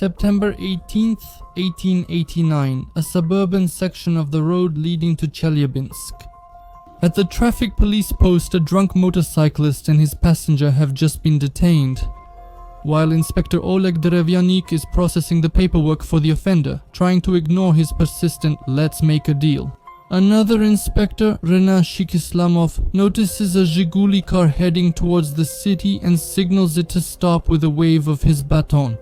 September 18th, 1889, a suburban section of the road leading to Chelyabinsk. At the traffic police post, a drunk motorcyclist and his passenger have just been detained. While Inspector Oleg Derevyanik is processing the paperwork for the offender, trying to ignore his persistent "let's make a deal." Another inspector, Renat Shikislamov, notices a Zhiguli car heading towards the city and signals it to stop with a wave of his baton.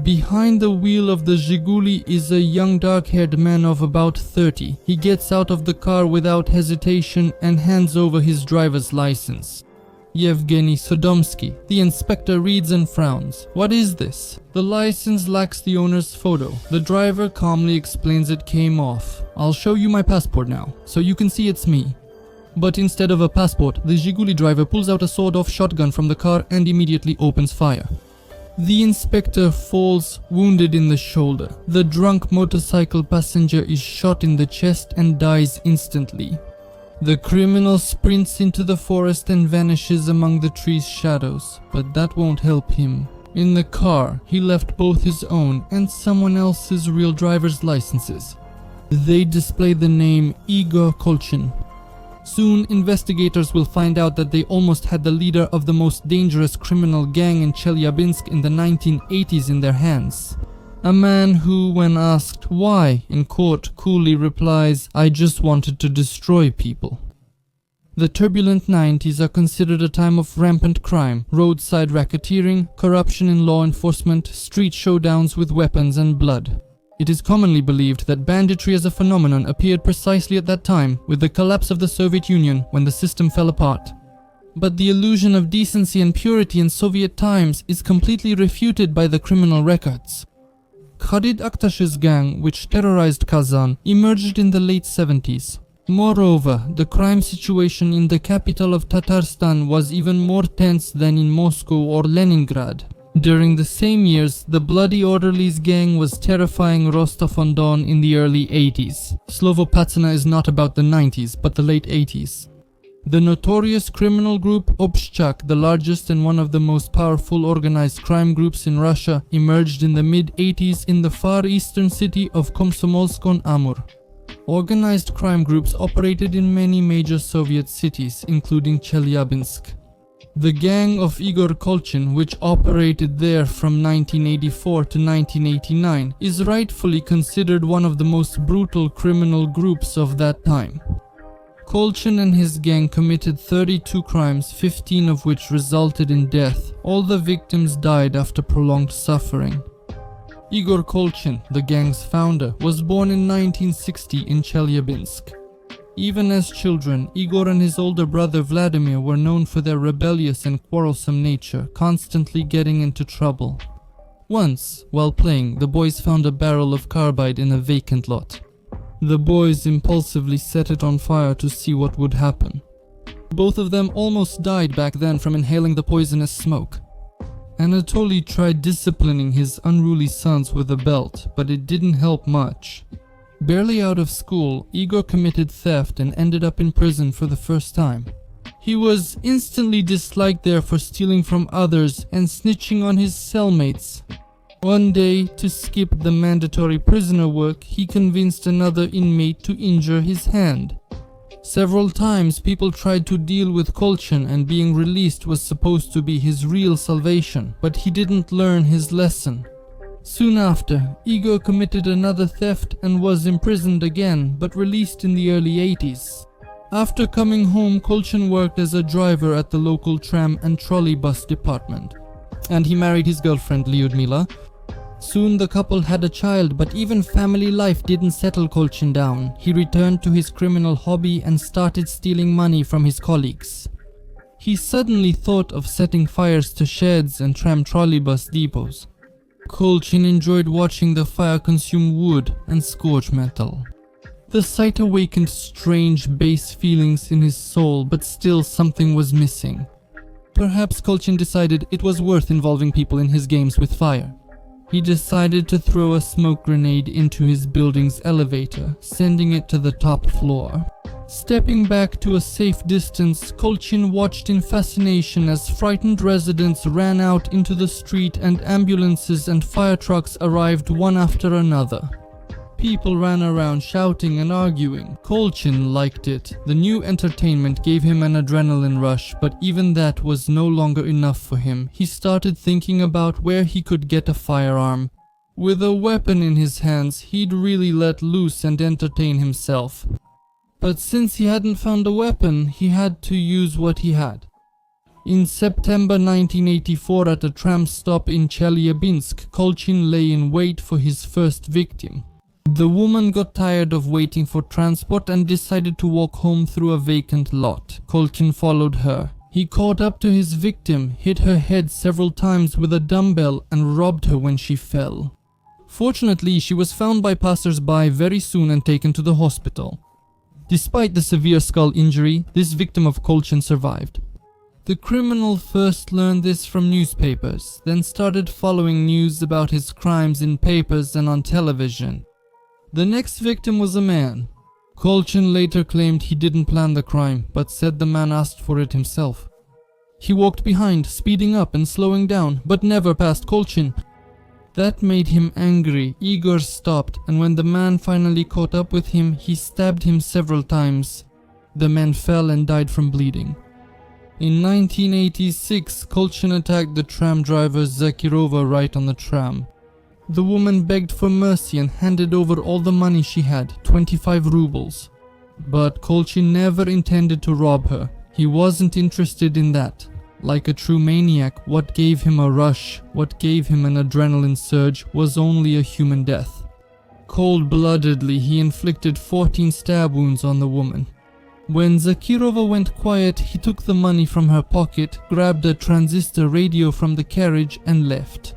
Behind the wheel of the Zhiguli is a young dark-haired man of about 30. He gets out of the car without hesitation and hands over his driver's license. Yevgeny Sodomsky. The inspector reads and frowns. What is this? The license lacks the owner's photo. The driver calmly explains it came off. I'll show you my passport now, so you can see it's me. But instead of a passport, the Zhiguli driver pulls out a sawed-off shotgun from the car and immediately opens fire. The inspector falls, wounded in the shoulder. The drunk motorcycle passenger is shot in the chest and dies instantly. The criminal sprints into the forest and vanishes among the trees' shadows, but that won't help him. In the car, he left both his own and someone else's real driver's licenses. They display the name Igor Kolchin. Soon, investigators will find out that they almost had the leader of the most dangerous criminal gang in Chelyabinsk in the 1980s in their hands. A man who, when asked why in court, coolly replies, "I just wanted to destroy people." The turbulent 90s are considered a time of rampant crime, roadside racketeering, corruption in law enforcement, street showdowns with weapons and blood. It is commonly believed that banditry as a phenomenon appeared precisely at that time, with the collapse of the Soviet Union when the system fell apart. But the illusion of decency and purity in Soviet times is completely refuted by the criminal records. Khalid Aktash's gang, which terrorized Kazan, emerged in the late 70s. Moreover, the crime situation in the capital of Tatarstan was even more tense than in Moscow or Leningrad. During the same years, the Bloody Orderlies gang was terrifying Rostov-on-Don in the early 80s. Slovo-Patsina is not about the 90s, but the late 80s. The notorious criminal group Obshchak, the largest and one of the most powerful organized crime groups in Russia, emerged in the mid-80s in the far eastern city of Komsomolsk-on-Amur. Organized crime groups operated in many major Soviet cities, including Chelyabinsk. The gang of Igor Kolchin, which operated there from 1984 to 1989, is rightfully considered one of the most brutal criminal groups of that time. Kolchin and his gang committed 32 crimes, 15 of which resulted in death. All the victims died after prolonged suffering. Igor Kolchin, the gang's founder, was born in 1960 in Chelyabinsk. Even as children, Igor and his older brother Vladimir were known for their rebellious and quarrelsome nature, constantly getting into trouble. Once, while playing, the boys found a barrel of carbide in a vacant lot. The boys impulsively set it on fire to see what would happen. Both of them almost died back then from inhaling the poisonous smoke. Anatoly tried disciplining his unruly sons with a belt, but it didn't help much. Barely out of school, Igor committed theft and ended up in prison for the first time. He was instantly disliked there for stealing from others and snitching on his cellmates. One day, to skip the mandatory prisoner work, he convinced another inmate to injure his hand. Several times people tried to deal with Kolchin, and being released was supposed to be his real salvation, but he didn't learn his lesson. Soon after, Igor committed another theft and was imprisoned again, but released in the early 80s. After coming home, Kolchin worked as a driver at the local tram and trolley bus department. And he married his girlfriend Lyudmila. Soon the couple had a child, but even family life didn't settle Kolchin down. He returned to his criminal hobby and started stealing money from his colleagues. He suddenly thought of setting fires to sheds and tram trolleybus depots. Kolchin enjoyed watching the fire consume wood and scorch metal. The sight awakened strange base feelings in his soul, but still something was missing. Perhaps Kolchin decided it was worth involving people in his games with fire. He decided to throw a smoke grenade into his building's elevator, sending it to the top floor. Stepping back to a safe distance, Kolchin watched in fascination as frightened residents ran out into the street and ambulances and fire trucks arrived one after another. People ran around shouting and arguing. Kolchin liked it. The new entertainment gave him an adrenaline rush, but even that was no longer enough for him. He started thinking about where he could get a firearm. With a weapon in his hands, he'd really let loose and entertain himself. But since he hadn't found a weapon, he had to use what he had. In September 1984, at a tram stop in Chelyabinsk, Kolchin lay in wait for his first victim. The woman got tired of waiting for transport and decided to walk home through a vacant lot. Kolchin followed her. He caught up to his victim, hit her head several times with a dumbbell and robbed her when she fell. Fortunately, she was found by passers-by very soon and taken to the hospital. Despite the severe skull injury, this victim of Kolchin survived. The criminal first learned this from newspapers, then started following news about his crimes in papers and on television. The next victim was a man. Kolchin later claimed he didn't plan the crime, but said the man asked for it himself. He walked behind, speeding up and slowing down, but never passed Kolchin. That made him angry. Igor stopped, and when the man finally caught up with him, he stabbed him several times. The man fell and died from bleeding. In 1986, Kolchin attacked the tram driver Zakirova right on the tram. The woman begged for mercy and handed over all the money she had, 25 rubles. But Kolchin never intended to rob her. He wasn't interested in that. Like a true maniac, what gave him a rush, what gave him an adrenaline surge, was only a human death. Cold-bloodedly, he inflicted 14 stab wounds on the woman. When Zakirova went quiet, he took the money from her pocket, grabbed a transistor radio from the carriage and left.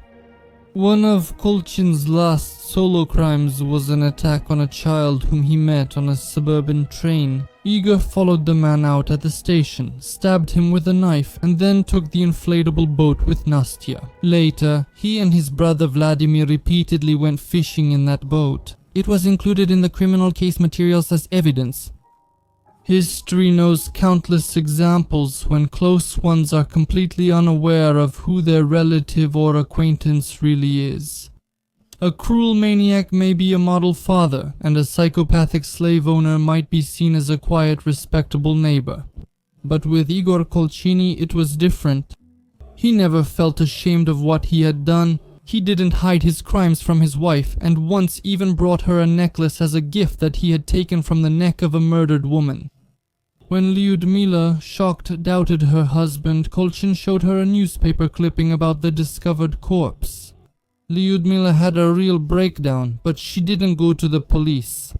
One of Kolchin's last solo crimes was an attack on a child whom he met on a suburban train. Igor followed the man out at the station, stabbed him with a knife, and then took the inflatable boat with Nastya. Later, he and his brother Vladimir repeatedly went fishing in that boat. It was included in the criminal case materials as evidence. History knows countless examples when close ones are completely unaware of who their relative or acquaintance really is. A cruel maniac may be a model father, and a psychopathic slave owner might be seen as a quiet, respectable neighbor. But with Igor Kolchini, it was different. He never felt ashamed of what he had done. He didn't hide his crimes from his wife, and once even brought her a necklace as a gift that he had taken from the neck of a murdered woman. When Lyudmila, shocked, doubted her husband, Kolchin showed her a newspaper clipping about the discovered corpse. Lyudmila had a real breakdown, but she didn't go to the police.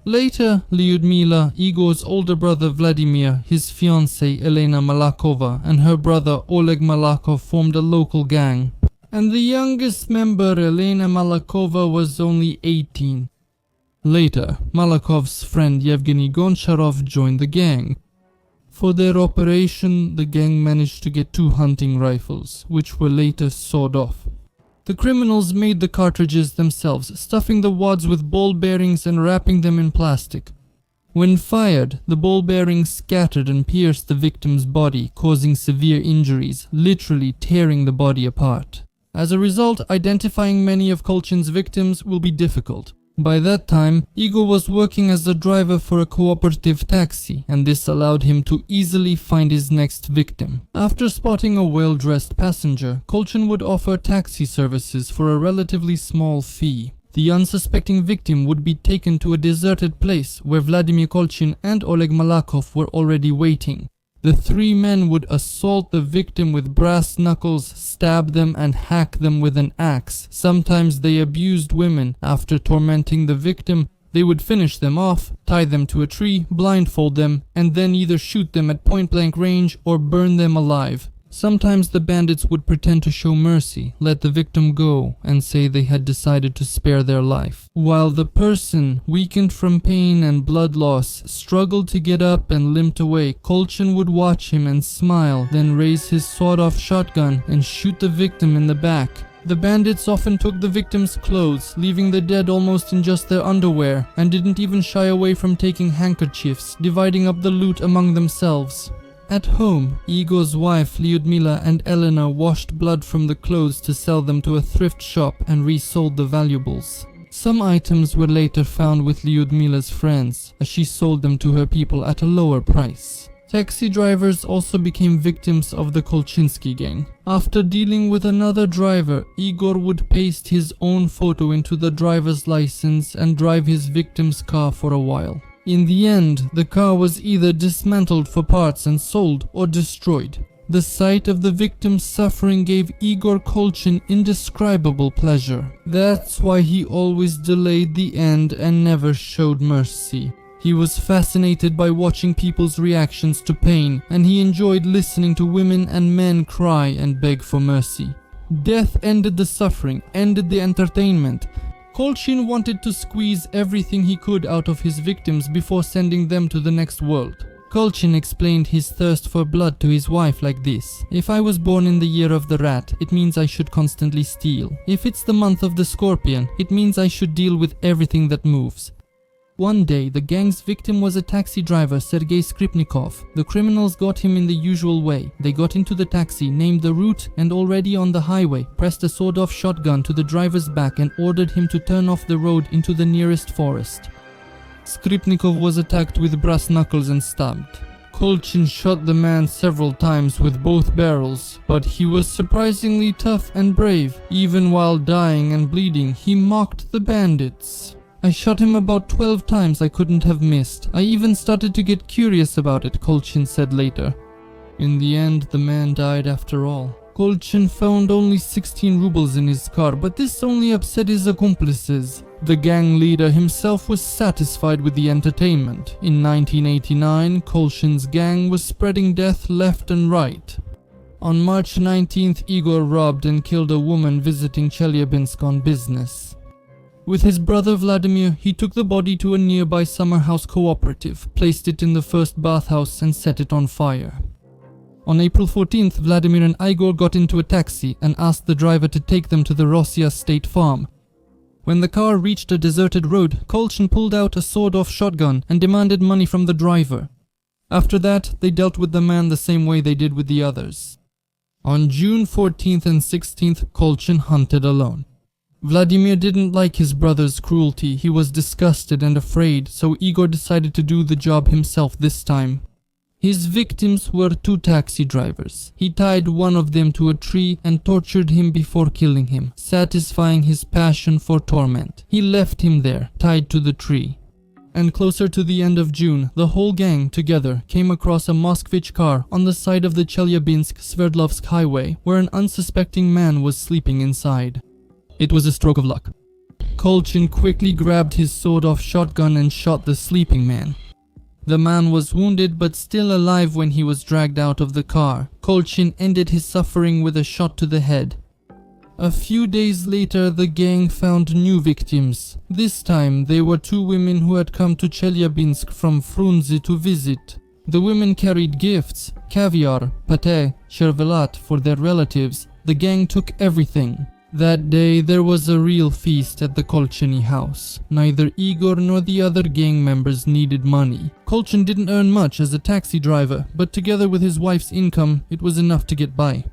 Later, Lyudmila, Igor's older brother Vladimir, his fiancée Elena Malakova, and her brother Oleg Malakov formed a local gang. And the youngest member, Elena Malakova, was only 18. Later, Malakov's friend Yevgeny Goncharov joined the gang. For their operation, the gang managed to get 2 hunting rifles, which were later sawed off. The criminals made the cartridges themselves, stuffing the wads with ball bearings and wrapping them in plastic. When fired, the ball bearings scattered and pierced the victim's body, causing severe injuries, literally tearing the body apart. As a result, identifying many of Kolchin's victims will be difficult. By that time, Igor was working as a driver for a cooperative taxi, and this allowed him to easily find his next victim. After spotting a well-dressed passenger, Kolchin would offer taxi services for a relatively small fee. The unsuspecting victim would be taken to a deserted place where Vladimir Kolchin and Oleg Malakov were already waiting. The 3 men would assault the victim with brass knuckles, stab them and hack them with an axe. Sometimes they abused women. After tormenting the victim, they would finish them off, tie them to a tree, blindfold them, and then either shoot them at point-blank range or burn them alive. Sometimes the bandits would pretend to show mercy, let the victim go, and say they had decided to spare their life. While the person, weakened from pain and blood loss, struggled to get up and limped away, Kolchin would watch him and smile, then raise his sawed-off shotgun and shoot the victim in the back. The bandits often took the victims' clothes, leaving the dead almost in just their underwear, and didn't even shy away from taking handkerchiefs, dividing up the loot among themselves. At home, Igor's wife Lyudmila and Elena washed blood from the clothes to sell them to a thrift shop and resold the valuables. Some items were later found with Lyudmila's friends, as she sold them to her people at a lower price. Taxi drivers also became victims of the Kolchinsky gang. After dealing with another driver, Igor would paste his own photo into the driver's license and drive his victim's car for a while. In the end, the car was either dismantled for parts and sold or destroyed. The sight of the victim's suffering gave Igor Kolchin indescribable pleasure. That's why he always delayed the end and never showed mercy. He was fascinated by watching people's reactions to pain, and he enjoyed listening to women and men cry and beg for mercy. Death ended the suffering, ended the entertainment. Kolchin wanted to squeeze everything he could out of his victims before sending them to the next world. Kolchin explained his thirst for blood to his wife like this: "If I was born in the year of the rat, it means I should constantly steal. If it's the month of the scorpion, it means I should deal with everything that moves." One day, the gang's victim was a taxi driver, Sergei Skripnikov. The criminals got him in the usual way. They got into the taxi, named the route, and already on the highway, pressed a sawed-off shotgun to the driver's back and ordered him to turn off the road into the nearest forest. Skripnikov was attacked with brass knuckles and stabbed. Kolchin shot the man several times with both barrels, but he was surprisingly tough and brave. Even while dying and bleeding, he mocked the bandits. "I shot him about 12 times, I couldn't have missed. I even started to get curious about it," Kolchin said later. In the end, the man died after all. Kolchin found only 16 rubles in his car, but this only upset his accomplices. The gang leader himself was satisfied with the entertainment. In 1989, Kolchin's gang was spreading death left and right. On March 19th, Igor robbed and killed a woman visiting Chelyabinsk on business. With his brother Vladimir, he took the body to a nearby summer house cooperative, placed it in the first bathhouse and set it on fire. On April 14th, Vladimir and Igor got into a taxi and asked the driver to take them to the Rossiya State Farm. When the car reached a deserted road, Kolchin pulled out a sawed-off shotgun and demanded money from the driver. After that, they dealt with the man the same way they did with the others. On June 14th and 16th, Kolchin hunted alone. Vladimir didn't like his brother's cruelty. He was disgusted and afraid, so Igor decided to do the job himself this time. His victims were 2 taxi drivers. He tied one of them to a tree and tortured him before killing him, satisfying his passion for torment. He left him there, tied to the tree. And closer to the end of June, the whole gang, together, came across a Moskvich car on the side of the Chelyabinsk-Sverdlovsk highway, where an unsuspecting man was sleeping inside. It was a stroke of luck. Kolchin quickly grabbed his sawed-off shotgun and shot the sleeping man. The man was wounded but still alive when he was dragged out of the car. Kolchin ended his suffering with a shot to the head. A few days later, the gang found new victims. This time, they were 2 women who had come to Chelyabinsk from Frunze to visit. The women carried gifts, caviar, pate, chervelat for their relatives. The gang took everything. That day, there was a real feast at the Kolchiny house. Neither Igor nor the other gang members needed money. Kolchin didn't earn much as a taxi driver, but together with his wife's income, it was enough to get by.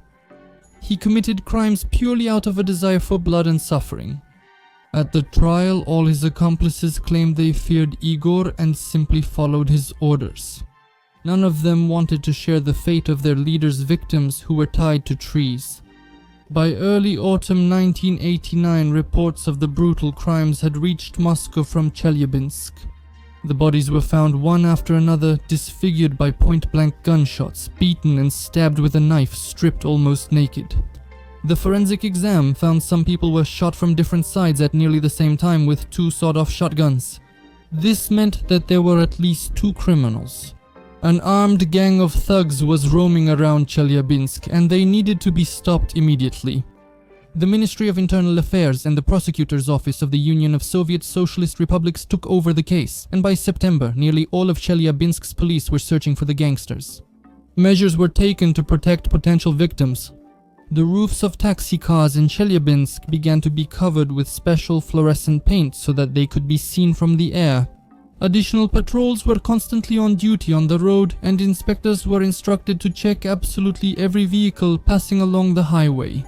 He committed crimes purely out of a desire for blood and suffering. At the trial, all his accomplices claimed they feared Igor and simply followed his orders. None of them wanted to share the fate of their leader's victims who were tied to trees. By early autumn 1989, reports of the brutal crimes had reached Moscow from Chelyabinsk. The bodies were found one after another, disfigured by point-blank gunshots, beaten and stabbed with a knife, stripped almost naked. The forensic exam found some people were shot from different sides at nearly the same time with 2 sawed-off shotguns. This meant that there were at least 2 criminals. An armed gang of thugs was roaming around Chelyabinsk, and they needed to be stopped immediately. The Ministry of Internal Affairs and the Prosecutor's Office of the Union of Soviet Socialist Republics took over the case, and by September, nearly all of Chelyabinsk's police were searching for the gangsters. Measures were taken to protect potential victims. The roofs of taxi cars in Chelyabinsk began to be covered with special fluorescent paint so that they could be seen from the air. Additional patrols were constantly on duty on the road, and inspectors were instructed to check absolutely every vehicle passing along the highway.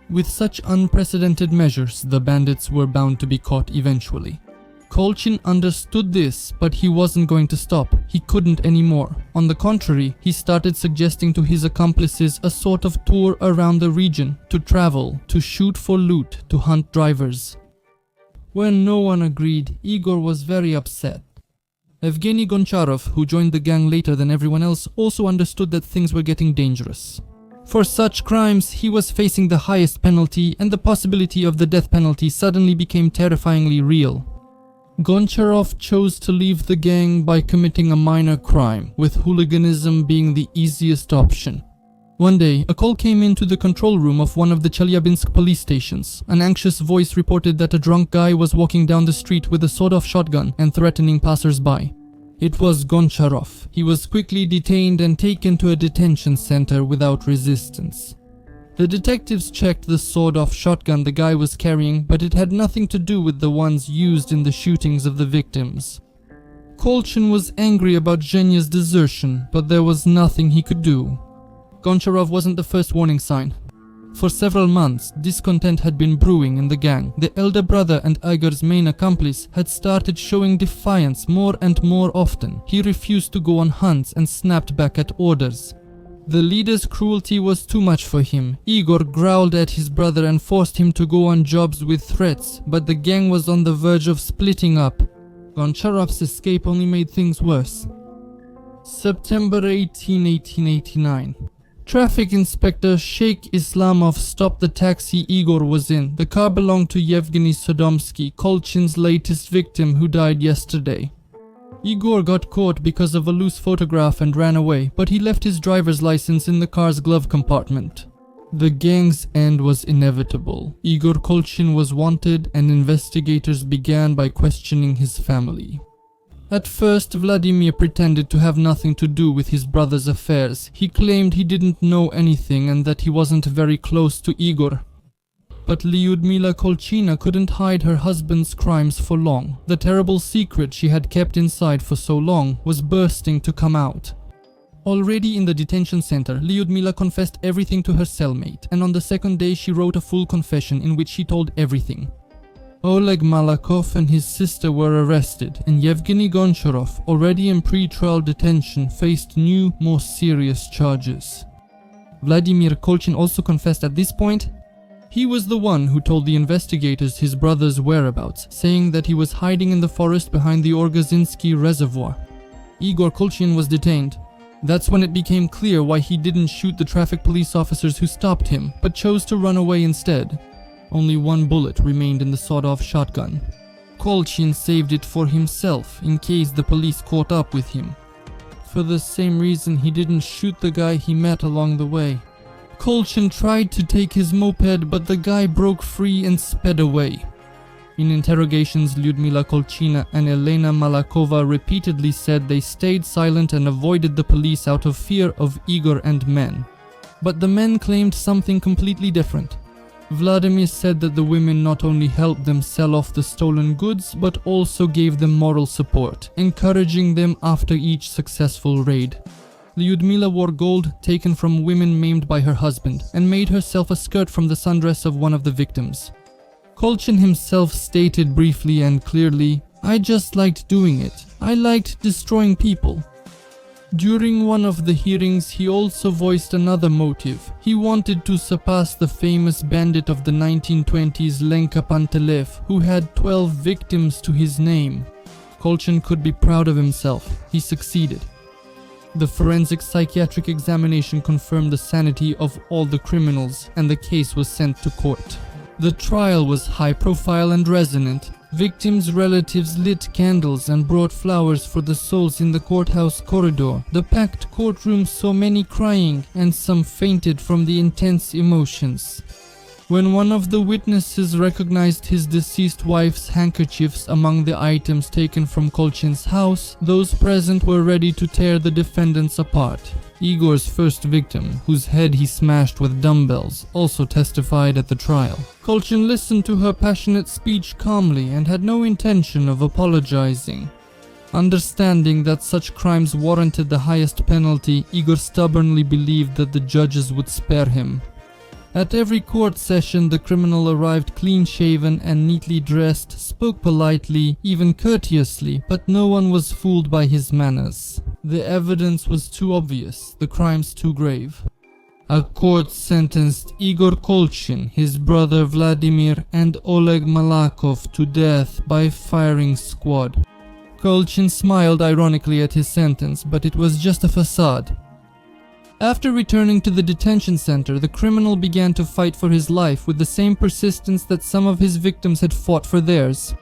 With such unprecedented measures, the bandits were bound to be caught eventually. Kolchin understood this, but he wasn't going to stop. He couldn't anymore. On the contrary, he started suggesting to his accomplices a sort of tour around the region, to travel, to shoot for loot, to hunt drivers. When no one agreed, Igor was very upset. Evgeny Goncharov, who joined the gang later than everyone else, also understood that things were getting dangerous. For such crimes, he was facing the highest penalty, and the possibility of the death penalty suddenly became terrifyingly real. Goncharov chose to leave the gang by committing a minor crime, with hooliganism being the easiest option. One day, a call came into the control room of one of the Chelyabinsk police stations. An anxious voice reported that a drunk guy was walking down the street with a sawed-off shotgun and threatening passers-by. It was Goncharov. He was quickly detained and taken to a detention center without resistance. The detectives checked the sawed-off shotgun the guy was carrying, but it had nothing to do with the ones used in the shootings of the victims. Kolchin was angry about Zhenya's desertion, but there was nothing he could do. Goncharov wasn't the first warning sign. For several months, discontent had been brewing in the gang. The elder brother and Igor's main accomplice had started showing defiance more and more often. He refused to go on hunts and snapped back at orders. The leader's cruelty was too much for him. Igor growled at his brother and forced him to go on jobs with threats, but the gang was on the verge of splitting up. Goncharov's escape only made things worse. September 18, 1889. Traffic Inspector Sheikh Islamov stopped the taxi Igor was in. The car belonged to Yevgeny Sodomsky, Kolchin's latest victim who died yesterday. Igor got caught because of a loose photograph and ran away, but he left his driver's license in the car's glove compartment. The gang's end was inevitable. Igor Kolchin was wanted, and investigators began by questioning his family. At first, Vladimir pretended to have nothing to do with his brother's affairs. He claimed he didn't know anything and that he wasn't very close to Igor. But Lyudmila Kolchina couldn't hide her husband's crimes for long. The terrible secret she had kept inside for so long was bursting to come out. Already in the detention center, Lyudmila confessed everything to her cellmate, and on the second day she wrote a full confession in which she told everything. Oleg Malakov and his sister were arrested, and Yevgeny Goncharov, already in pre-trial detention, faced new, more serious charges. Vladimir Kolchin also confessed at this point. He was the one who told the investigators his brother's whereabouts, saying that he was hiding in the forest behind the Orgozinsky reservoir. Igor Kolchin was detained. That's when it became clear why he didn't shoot the traffic police officers who stopped him, but chose to run away instead. Only one bullet remained in the sawed-off shotgun. Kolchin saved it for himself in case the police caught up with him. For the same reason he didn't shoot the guy he met along the way. Kolchin tried to take his moped, but the guy broke free and sped away. In interrogations, Lyudmila Kolchina and Elena Malakova repeatedly said they stayed silent and avoided the police out of fear of Igor and men. But the men claimed something completely different. Vladimir said that the women not only helped them sell off the stolen goods, but also gave them moral support, encouraging them after each successful raid. Lyudmila wore gold taken from women maimed by her husband, and made herself a skirt from the sundress of one of the victims. Kolchin himself stated briefly and clearly, "I just liked doing it. I liked destroying people." During one of the hearings, he also voiced another motive. He wanted to surpass the famous bandit of the 1920s Lenka Pantelev, who had 12 victims to his name. Kolchin could be proud of himself. He succeeded. The forensic psychiatric examination confirmed the sanity of all the criminals, and the case was sent to court. The trial was high profile and resonant. Victims' relatives lit candles and brought flowers for the souls in the courthouse corridor. The packed courtroom saw many crying, and some fainted from the intense emotions. When one of the witnesses recognized his deceased wife's handkerchiefs among the items taken from Kolchin's house, those present were ready to tear the defendants apart. Igor's first victim, whose head he smashed with dumbbells, also testified at the trial. Kolchin listened to her passionate speech calmly and had no intention of apologizing. Understanding that such crimes warranted the highest penalty, Igor stubbornly believed that the judges would spare him. At every court session, the criminal arrived clean-shaven and neatly dressed, spoke politely, even courteously, but no one was fooled by his manners. The evidence was too obvious, the crimes too grave. A court sentenced Igor Kolchin, his brother Vladimir, and Oleg Malakov to death by firing squad. Kolchin smiled ironically at his sentence, but it was just a facade. After returning to the detention center, the criminal began to fight for his life with the same persistence that some of his victims had fought for theirs.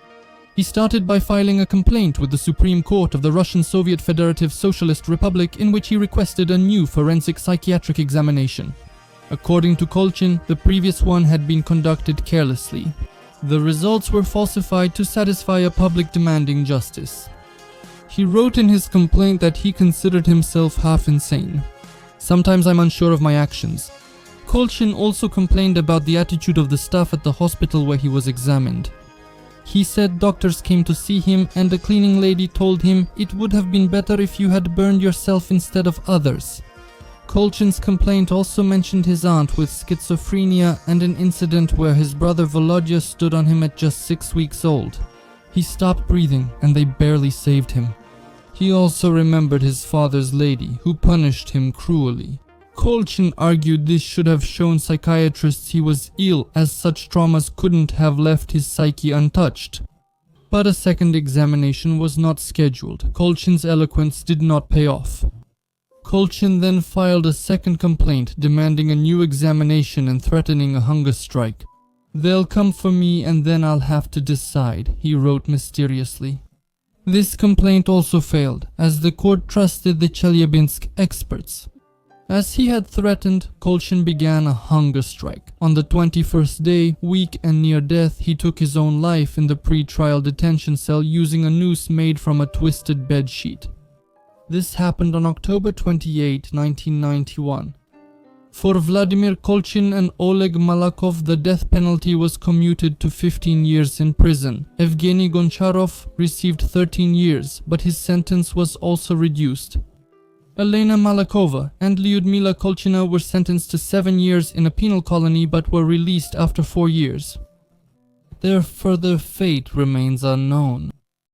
He started by filing a complaint with the Supreme Court of the Russian Soviet Federative Socialist Republic, in which he requested a new forensic psychiatric examination. According to Kolchin, the previous one had been conducted carelessly. The results were falsified to satisfy a public demanding justice. He wrote in his complaint that he considered himself half insane. Sometimes I'm unsure of my actions. Kolchin also complained about the attitude of the staff at the hospital where he was examined. He said doctors came to see him and a cleaning lady told him it would have been better if you had burned yourself instead of others. Kolchin's complaint also mentioned his aunt with schizophrenia and an incident where his brother Volodya stood on him at just 6 weeks old. He stopped breathing and they barely saved him. He also remembered his father's lady, who punished him cruelly. Kolchin argued this should have shown psychiatrists he was ill, as such traumas couldn't have left his psyche untouched. But a second examination was not scheduled. Kolchin's eloquence did not pay off. Kolchin then filed a second complaint demanding a new examination and threatening a hunger strike. "They'll come for me and then I'll have to decide," he wrote mysteriously. This complaint also failed, as the court trusted the Chelyabinsk experts. As he had threatened, Kolchin began a hunger strike. On the 21st day, weak and near death, he took his own life in the pre-trial detention cell using a noose made from a twisted bedsheet. This happened on October 28, 1991. For Vladimir Kolchin and Oleg Malakov, the death penalty was commuted to 15 years in prison. Evgeny Goncharov received 13 years, but his sentence was also reduced. Elena Malakova and Lyudmila Kolchina were sentenced to 7 years in a penal colony but were released after 4 years. Their further fate remains unknown.